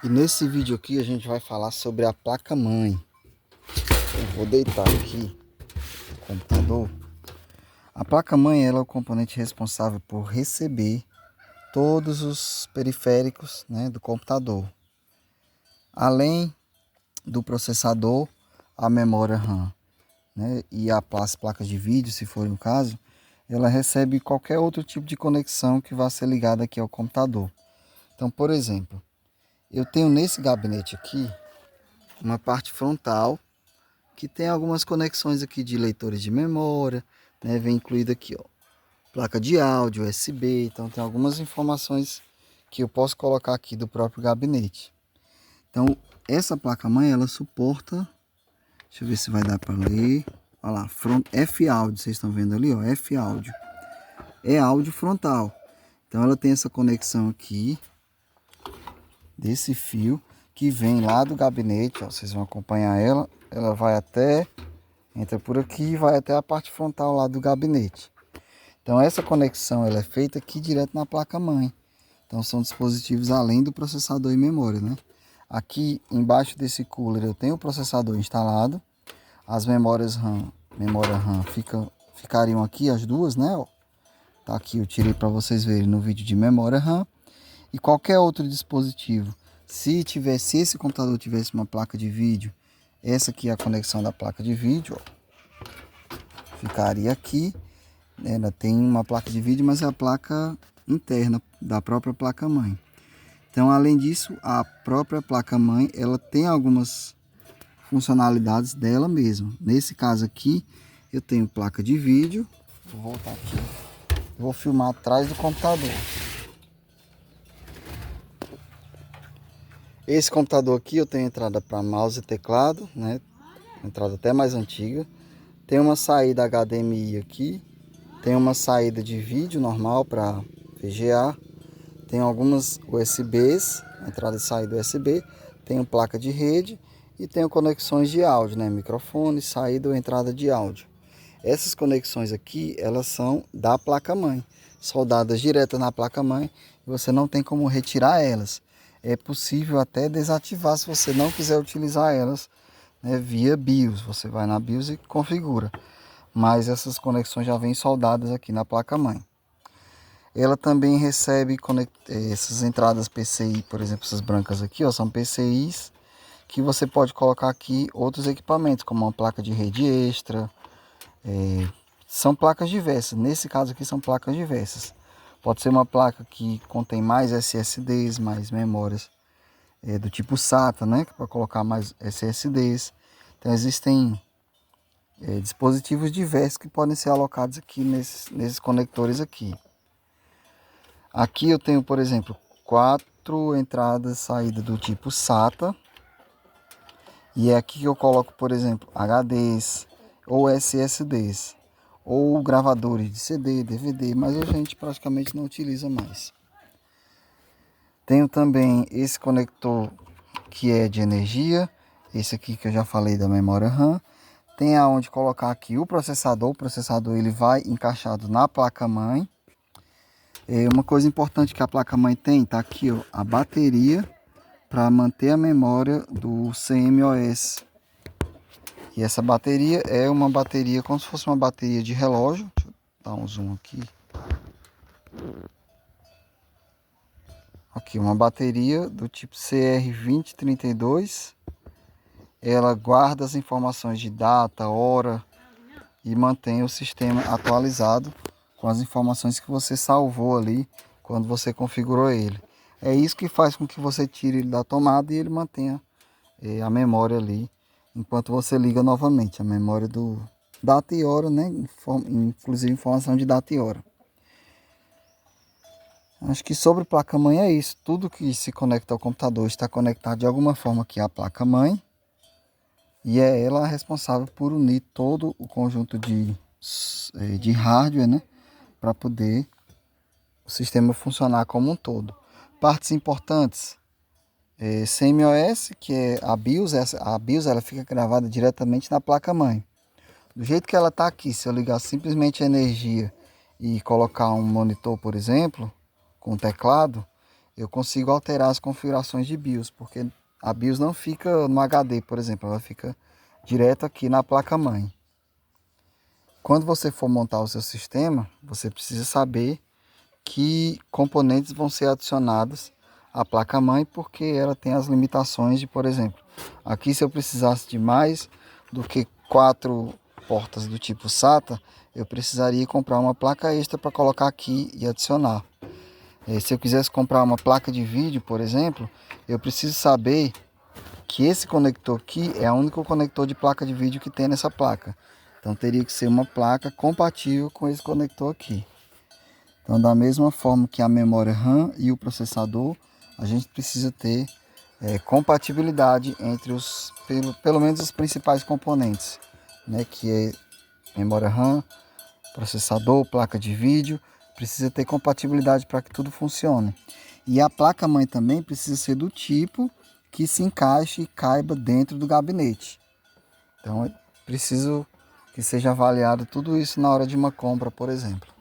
E nesse vídeo aqui a gente vai falar sobre a placa-mãe. Eu vou deitar aqui o computador. A placa-mãe ela é o componente responsável por receber todos os periféricos, né, do computador. Além do processador, a memória RAM, né, e as placas de vídeo, se for o caso, ela recebe qualquer outro tipo de conexão que vá ser ligada aqui ao computador. Então, por exemplo, eu tenho nesse gabinete aqui uma parte frontal que tem algumas conexões aqui de leitores de memória, né? Vem incluído aqui, ó, placa de áudio, USB, então tem algumas informações que eu posso colocar aqui do próprio gabinete. Então, essa placa-mãe, ela suporta, deixa eu ver se vai dar para ler, olha lá, F áudio, vocês estão vendo ali, ó, F áudio, é áudio frontal. Então ela tem essa conexão aqui, desse fio, que vem lá do gabinete, ó, vocês vão acompanhar ela, ela vai até... Entra por aqui e vai até a parte frontal lá do gabinete. Então essa conexão ela é feita aqui direto na placa-mãe. Então são dispositivos além do processador e memória, né? Aqui embaixo desse cooler eu tenho o processador instalado. As memórias RAM, memória RAM ficariam aqui as duas, né? Ó, tá aqui, eu tirei para vocês verem no vídeo de memória RAM. E qualquer outro dispositivo, se esse computador tivesse uma placa de vídeo, essa aqui é a conexão da placa de vídeo, ó, ficaria aqui. Ela tem uma placa de vídeo, mas é a placa interna da própria placa-mãe. Então, além disso, a própria placa-mãe, ela tem algumas funcionalidades dela mesma. Nesse caso aqui, eu tenho placa de vídeo. Vou voltar aqui. Vou filmar atrás do computador. Esse computador aqui eu tenho entrada para mouse e teclado, né? Entrada até mais antiga. Tem uma saída HDMI aqui. Tem uma saída de vídeo normal para VGA. Tem algumas USBs, entrada e saída USB. Tenho placa de rede e tenho conexões de áudio, né? Microfone, saída ou entrada de áudio. Essas conexões aqui, elas são da placa-mãe, soldadas direto na placa-mãe. Você não tem como retirar elas. É possível até desativar se você não quiser utilizar elas, né, via BIOS. Você vai na BIOS e configura. Mas essas conexões já vêm soldadas aqui na placa-mãe. Ela também recebe essas entradas PCI, por exemplo, essas brancas aqui, ó, são PCIs que você pode colocar aqui outros equipamentos, como uma placa de rede extra. São placas diversas. Nesse caso aqui são placas diversas. Pode ser uma placa que contém mais SSDs, mais memórias do tipo SATA, né, para colocar mais SSDs. Então existem dispositivos diversos que podem ser alocados aqui nesses conectores aqui. Aqui eu tenho, por exemplo, 4 entradas saída do tipo SATA. E é aqui que eu coloco, por exemplo, HDs ou SSDs. Ou gravadores de CD, DVD, mas a gente praticamente não utiliza mais. Tenho também esse conector que é de energia. Esse aqui que eu já falei da memória RAM. Tem aonde colocar aqui o processador. O processador ele vai encaixado na placa-mãe. Uma coisa importante que a placa-mãe tem, tá aqui, ó, a bateria para manter a memória do CMOS. E essa bateria é uma bateria como se fosse uma bateria de relógio. Deixa eu dar um zoom aqui. Aqui, uma bateria do tipo CR2032. Ela guarda as informações de data, hora e mantém o sistema atualizado com as informações que você salvou ali quando você configurou ele. É isso que faz com que você tire ele da tomada e ele mantenha a memória ali enquanto você liga novamente a memória do data e hora, né? Inclusive informação de data e hora. Acho que sobre placa-mãe é isso. Tudo que se conecta ao computador está conectado de alguma forma aqui à placa-mãe. E é ela a responsável por unir todo o conjunto de hardware, né? Para poder o sistema funcionar como um todo. Partes importantes. CMOS, que é a BIOS. A BIOS ela fica gravada diretamente na placa-mãe. Do jeito que ela está aqui, se eu ligar simplesmente a energia e colocar um monitor, por exemplo, com teclado, eu consigo alterar as configurações de BIOS, porque a BIOS não fica no HD, por exemplo, ela fica direto aqui na placa-mãe. Quando você for montar o seu sistema, você precisa saber que componentes vão ser adicionados à placa-mãe, porque ela tem as limitações de, por exemplo, aqui se eu precisasse de mais do que 4 portas do tipo SATA, eu precisaria comprar uma placa extra para colocar aqui e adicionar. Se eu quisesse comprar uma placa de vídeo, por exemplo, eu preciso saber que esse conector aqui é o único conector de placa de vídeo que tem nessa placa. Então teria que ser uma placa compatível com esse conector aqui. Então, da mesma forma que a memória RAM e o processador, a gente precisa ter compatibilidade entre pelo menos os principais componentes, né? Que é memória RAM, processador, placa de vídeo, precisa ter compatibilidade para que tudo funcione. E a placa-mãe também precisa ser do tipo que se encaixe e caiba dentro do gabinete. Então, é preciso que seja avaliado tudo isso na hora de uma compra, por exemplo.